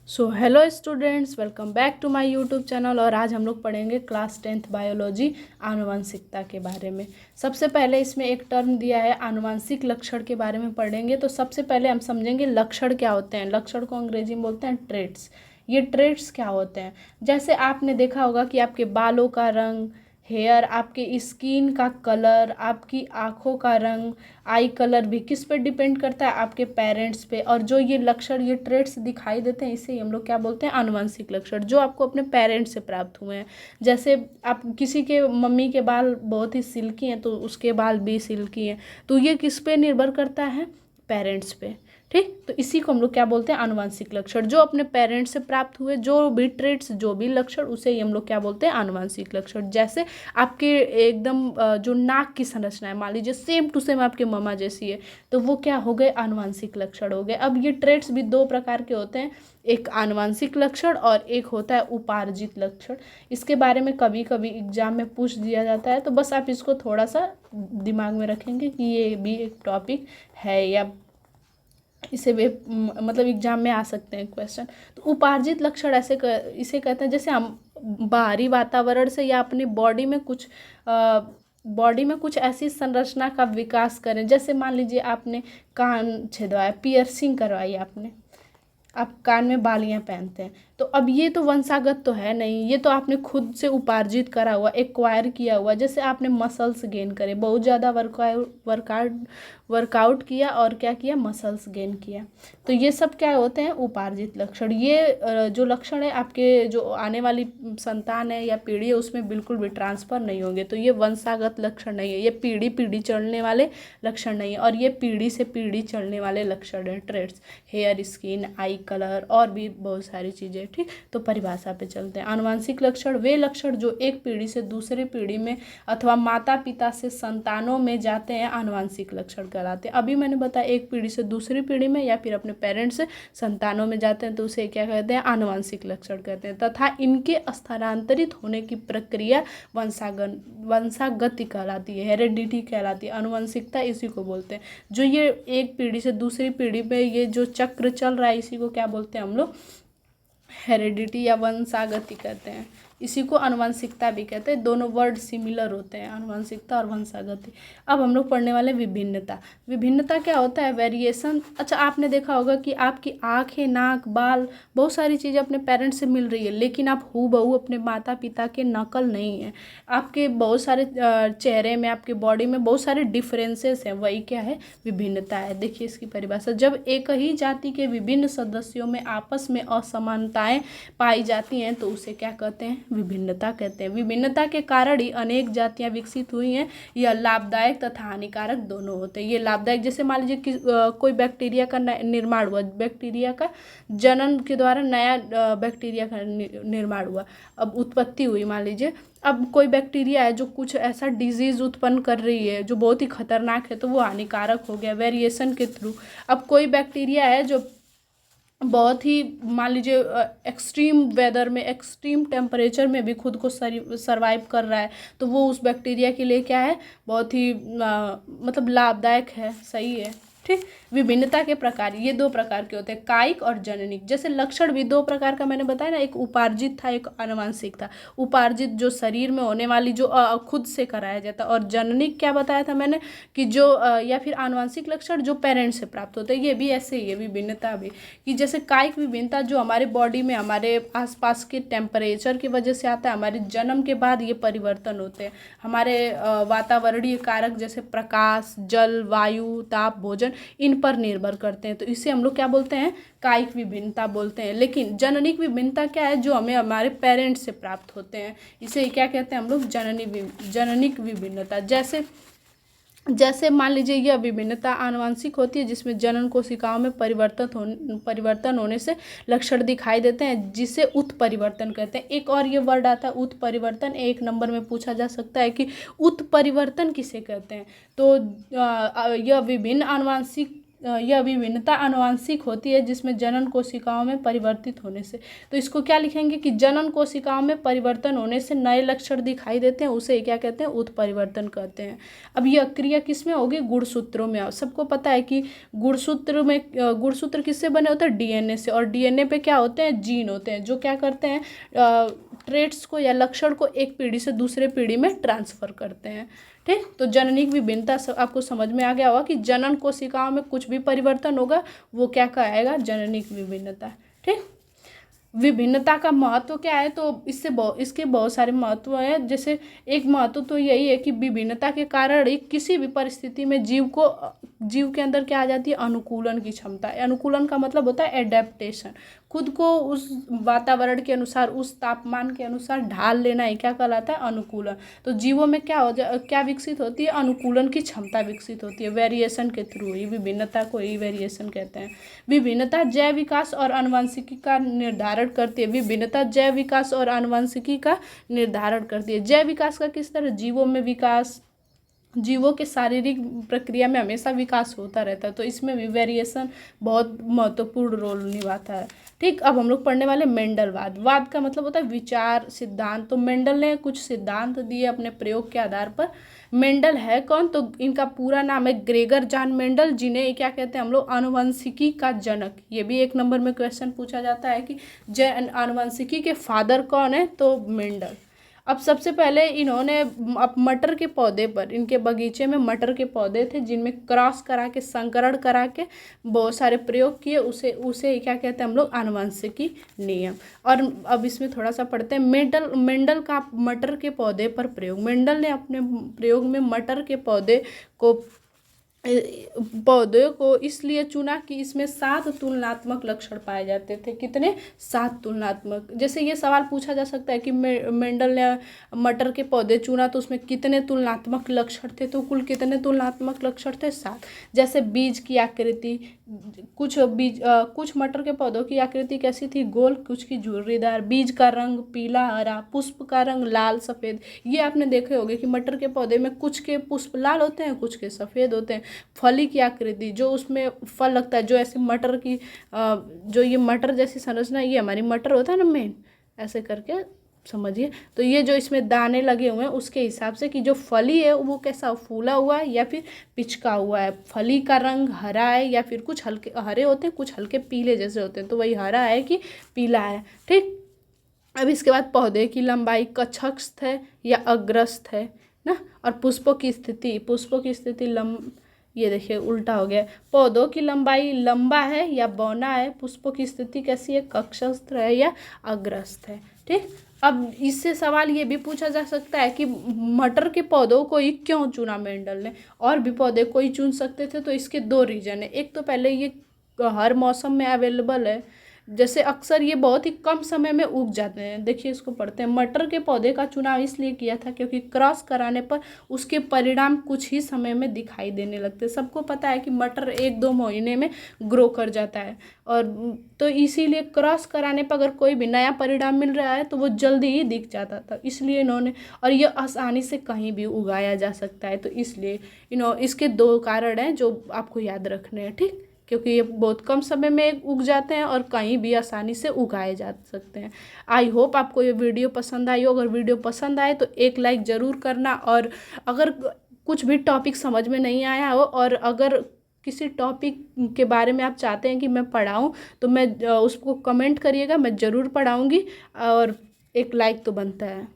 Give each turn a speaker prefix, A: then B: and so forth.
A: So hello students, welcome back to my YouTube channel. और आज हम लोग पढ़ेंगे क्लास 10th बायोलॉजी आनुवंशिकता के बारे में। सबसे पहले इसमें एक टर्म दिया है आनुवंशिक लक्षण के बारे में पढ़ेंगे। तो सबसे पहले हम समझेंगे लक्षण क्या होते हैं। लक्षण को अंग्रेजी में बोलते हैं ट्रेट्स। ये ट्रेट्स क्या होते हैं, जैसे आपने देखा होगा कि आपके बालों का रंग, हेयर, आपके स्किन का कलर, आपकी आँखों का रंग, आई कलर भी किस पे डिपेंड करता है, आपके पेरेंट्स पे। और जो ये लक्षण, ये ट्रेट्स दिखाई देते हैं, इसे ही हम लोग क्या बोलते हैं, आनुवंशिक लक्षण, जो आपको अपने पेरेंट्स से प्राप्त हुए हैं। जैसे आप किसी के मम्मी के बाल बहुत ही सिल्की हैं तो उसके बाल भी सिल्की हैं, तो ये किस पे निर्भर करता है, पेरेंट्स पे। ठीक, तो इसी को हम लोग क्या बोलते हैं, आनुवंशिक लक्षण। जो अपने पेरेंट्स से प्राप्त हुए जो भी ट्रेट्स, जो भी लक्षण, उसे ही हम लोग क्या बोलते हैं, आनुवंशिक लक्षण। जैसे आपके एकदम जो नाक की संरचना है, मान लीजिए सेम टू सेम आपके मम्मा जैसी है, तो वो क्या हो गए, आनुवंशिक लक्षण हो गए। अब ये ट्रेट्स भी दो प्रकार के होते हैं, एक आनुवंशिक लक्षण और एक होता है उपार्जित लक्षण। इसके बारे में कभी कभी एग्जाम में पूछ दिया जाता है, तो बस आप इसको थोड़ा सा दिमाग में रखेंगे कि ये भी एक टॉपिक है, या इसे भी मतलब एग्जाम में आ सकते हैं क्वेश्चन। तो उपार्जित लक्षण इसे कहते हैं जैसे हम बाहरी वातावरण से या अपनी बॉडी में कुछ ऐसी संरचना का विकास करें। जैसे मान लीजिए आपने कान छेदवाया, पियर्सिंग करवाई आपने, आप कान में बालियां पहनते हैं, तो अब ये तो वंशागत तो है नहीं, ये तो आपने खुद से उपार्जित करा हुआ, एक्वायर किया हुआ। जैसे आपने मसल्स गेन करे, बहुत ज़्यादा वर्कआउट किया और क्या किया, मसल्स गेन किया, तो ये सब क्या होते हैं, उपार्जित लक्षण। ये जो लक्षण है आपके जो आने वाली संतान है या पीढ़ी है उसमें बिल्कुल भी ट्रांसफ़र नहीं होंगे, तो ये वंशागत लक्षण नहीं है, ये पीढ़ी पीढ़ी चलने वाले लक्षण नहीं है। और ये पीढ़ी से पीढ़ी चलने वाले लक्षण हैं, traits, hair, skin, eye colour और भी बहुत सारी चीज़ें। ठीक, तो परिभाषा पे चलते हैं। आनुवंशिक लक्षण वे लक्षण जो एक पीढ़ी से दूसरी पीढ़ी में अथवा माता पिता से संतानों में जाते हैं, आनुवंशिक लक्षण कहलाते हैं। अभी मैंने बताया एक पीढ़ी से दूसरी पीढ़ी में या फिर अपने पेरेंट्स से संतानों में जाते हैं, तो उसे क्या कहते हैं, आनुवंशिक लक्षण कहते हैं। तथा इनके स्थानांतरित होने की प्रक्रिया वंशागति कहलाती है, हेरेडिटी कहलाती है। आनुवंशिकता इसी को बोलते हैं। जो ये एक पीढ़ी से दूसरी पीढ़ी में ये जो चक्र चल रहा है, इसी को क्या बोलते हैं हम लोग, हेरेडिटी या वंशागति कहते हैं। इसी को आनुवंशिकता भी कहते हैं। दोनों वर्ड सिमिलर होते हैं, आनुवंशिकता और वंशागति। अब हम लोग पढ़ने वाले विभिन्नता। विभिन्नता क्या होता है, वेरिएशन। अच्छा, आपने देखा होगा कि आपकी आँखें, नाक, बाल, बहुत सारी चीज़ें अपने पेरेंट्स से मिल रही है, लेकिन आप हूबहू अपने माता पिता के नकल नहीं है। आपके बहुत सारे चेहरे में, आपके बॉडी में बहुत सारे डिफरेंसेस हैं, वही क्या है, विभिन्नता है। देखिए इसकी परिभाषा, जब एक ही जाति के विभिन्न सदस्यों में आपस में असमानताएं पाई जाती हैं तो उसे क्या कहते हैं, विभिन्नता कहते हैं। विभिन्नता के कारण ही अनेक जातियां विकसित हुई हैं। यह लाभदायक तथा हानिकारक दोनों होते हैं। ये लाभदायक, जैसे मान लीजिए कि कोई बैक्टीरिया का निर्माण हुआ, बैक्टीरिया का जनन के द्वारा नया बैक्टीरिया का निर्माण हुआ, अब उत्पत्ति हुई मान लीजिए। अब कोई बैक्टीरिया है जो कुछ ऐसा डिजीज़ उत्पन्न कर रही है जो बहुत ही खतरनाक है, तो वो हानिकारक हो गया वेरिएशन के थ्रू। अब कोई बैक्टीरिया है जो बहुत ही मान लीजिए एक्सट्रीम वेदर में, एक्सट्रीम टेम्परेचर में भी खुद को सर्वाइव कर रहा है, तो वो उस बैक्टीरिया के लिए क्या है, बहुत ही मतलब लाभदायक है, सही है। ठीक, विभिन्नता के प्रकार ये दो प्रकार के होते हैं, कायिक और जननिक। जैसे लक्षण भी दो प्रकार का मैंने बताया ना, एक उपार्जित था, एक आनुवंशिक था। उपार्जित जो शरीर में होने वाली, जो खुद से कराया जाता है, और जननिक क्या बताया था मैंने, कि जो या फिर आनुवंशिक लक्षण जो पेरेंट्स से प्राप्त होते हैं। ये भी ऐसे ही है विभिन्नता भी, कि जैसे कायिक विभिन्नता जो हमारे बॉडी में हमारे आसपास के टेम्परेचर की वजह से आता है, हमारे जन्म के बाद ये परिवर्तन होते हैं। हमारे वातावरणीय कारक जैसे प्रकाश, जल, वायु, ताप, भोजन, इन पर निर्भर करते हैं, तो इसे हम लोग क्या बोलते हैं, कायिक विभिन्नता बोलते हैं। लेकिन जननिक विभिन्नता क्या है, जो हमें हमारे पेरेंट्स से प्राप्त होते हैं, इसे क्या कहते हैं हम लोग, जननिक विभिन्नता। जैसे मान लीजिए यह विभिन्नता आनुवंशिक होती है, जिसमें जनन कोशिकाओं में परिवर्तन होने से लक्षण दिखाई देते हैं, जिसे उत्परिवर्तन कहते हैं। एक और ये वर्ड आता है उत्परिवर्तन, एक नंबर में पूछा जा सकता है कि उत्परिवर्तन किसे कहते हैं। तो यह विभिन्न आनुवंशिक यह विभिन्नता आनुवंशिक होती है जिसमें जनन कोशिकाओं में परिवर्तित होने से। तो इसको क्या लिखेंगे कि जनन कोशिकाओं में परिवर्तन होने से नए लक्षण दिखाई देते हैं, उसे क्या कहते हैं, उत्परिवर्तन कहते हैं। अब यह क्रिया किस में होगी, गुणसूत्रों में। सबको पता है कि गुणसूत्र किससे बने होते हैं, डीएनए से, और डीएनए पे क्या होते हैं, जीन होते हैं, जो क्या करते हैं ट्रेट्स को या लक्षण को एक पीढ़ी से दूसरे पीढ़ी में ट्रांसफर करते हैं। ठीक, तो जननिक विभिन्नता आपको समझ में आ गया होगा कि जनन कोशिकाओं में कुछ भी परिवर्तन होगा वो क्या कहलाएगा, जननिक विभिन्नता। ठीक, विभिन्नता का महत्व क्या है, तो इसके बहुत सारे महत्व हैं। जैसे एक महत्व तो यही है कि विभिन्नता के कारण ही किसी भी परिस्थिति में जीव के अंदर क्या आ जाती है, अनुकूलन की क्षमता। अनुकूलन का मतलब होता है एडेप्टेशन, खुद को उस वातावरण के अनुसार, उस तापमान के अनुसार ढाल लेना ही क्या कहलाता है, अनुकूलन। तो जीवों में क्या विकसित होती है, अनुकूलन की क्षमता विकसित होती है वेरिएशन के थ्रू ही। विभिन्नता को ही वेरिएशन कहते हैं। विभिन्नता जैव विकास और आनुवंशिकी का निर्धारण करती है। विभिन्नता जैव विकास और आनुवंशिकी का निर्धारण करती है। जैव विकास का किस तरह, जीवों में विकास, जीवों के शारीरिक प्रक्रिया में हमेशा विकास होता रहता है, तो इसमें भी वेरिएशन बहुत महत्वपूर्ण रोल निभाता है। ठीक, अब हम लोग पढ़ने वाले मेंडलवाद। वाद का मतलब होता है विचार, सिद्धांत। तो मेंडल ने कुछ सिद्धांत दिए अपने प्रयोग के आधार पर। मेंडल है कौन, तो इनका पूरा नाम है ग्रेगर जॉन मेंडल, जिन्हें क्या कहते हैं हम लोग, आनुवंशिकी का जनक। ये भी 1 नंबर में क्वेश्चन पूछा जाता है कि आनुवंशिकी के फादर कौन है, तो मेंडल। अब सबसे पहले इन्होंने अब मटर के पौधे पर, इनके बगीचे में मटर के पौधे थे जिनमें क्रॉस करा के, संकरण करा के बहुत सारे प्रयोग किए, उसे क्या कहते हैं हम लोग, आनुवंशिकी नियम। और अब इसमें थोड़ा सा पढ़ते हैं मेंडल का मटर के पौधे पर प्रयोग। मेंडल ने अपने प्रयोग में मटर के पौधे को इसलिए चुना कि इसमें 7 तुलनात्मक लक्षण पाए जाते थे। कितने, 7 तुलनात्मक। जैसे ये सवाल पूछा जा सकता है कि मेंडल ने मटर के पौधे चुना तो उसमें कितने तुलनात्मक लक्षण थे, तो कुल कितने तुलनात्मक लक्षण थे, 7। जैसे बीज की आकृति, कुछ मटर के पौधों की आकृति कैसी थी, गोल, कुछ की झुर्रीदार। बीज का रंग पीला हरा, पुष्प का रंग लाल सफ़ेद। ये आपने देखे होंगे कि मटर के पौधे में कुछ के पुष्प लाल होते हैं, कुछ के सफ़ेद होते हैं। फली की आकृति, जो उसमें फल लगता है, जो ऐसे मटर की जो ये मटर जैसी संरचना, ये हमारी मटर होता है ना मेन, ऐसे करके समझिए। तो ये जो इसमें दाने लगे हुए हैं उसके हिसाब से कि जो फली है वो कैसा, फूला हुआ है या फिर पिचका हुआ है। फली का रंग हरा है या फिर कुछ हल्के हरे होते हैं, कुछ हल्के पीले जैसे होते हैं, तो वही हरा है कि पीला है। ठीक, अब इसके बाद पौधे की लंबाई कक्षस्थ है या अग्रस्थ है ना। और पुष्पों की स्थिति ये देखिए उल्टा हो गया। पौधों की लंबाई लंबा है या बौना है। पुष्पों की स्थिति कैसी है, कक्षस्थ है या अग्रस्थ है। ठीक, अब इससे सवाल ये भी पूछा जा सकता है कि मटर के पौधों को ही क्यों चुना मेंडल ने, और भी पौधे कोई चुन सकते थे। तो इसके 2 रीजन है। एक तो पहले ये हर मौसम में अवेलेबल है, जैसे अक्सर ये बहुत ही कम समय में उग जाते हैं। देखिए इसको पढ़ते हैं। मटर के पौधे का चुनाव इसलिए किया था क्योंकि क्रॉस कराने पर उसके परिणाम कुछ ही समय में दिखाई देने लगते हैं। सबको पता है कि मटर 1-2 महीने में ग्रो कर जाता है, और तो इसीलिए क्रॉस कराने पर अगर कोई भी नया परिणाम मिल रहा है तो वो जल्दी ही दिख जाता था, इसलिए इन्होंने, और ये आसानी से कहीं भी उगाया जा सकता है, तो इसलिए इसके 2 कारण हैं जो आपको याद रखने हैं। ठीक, क्योंकि ये बहुत कम समय में उग जाते हैं और कहीं भी आसानी से उगाए जा सकते हैं। आई होप आपको ये वीडियो पसंद आई हो। अगर वीडियो पसंद आए तो एक लाइक ज़रूर करना, और अगर कुछ भी टॉपिक समझ में नहीं आया हो और अगर किसी टॉपिक के बारे में आप चाहते हैं कि मैं पढ़ाऊँ तो मैं उसको कमेंट करिएगा, मैं ज़रूर पढ़ाऊँगी, और एक लाइक तो बनता है।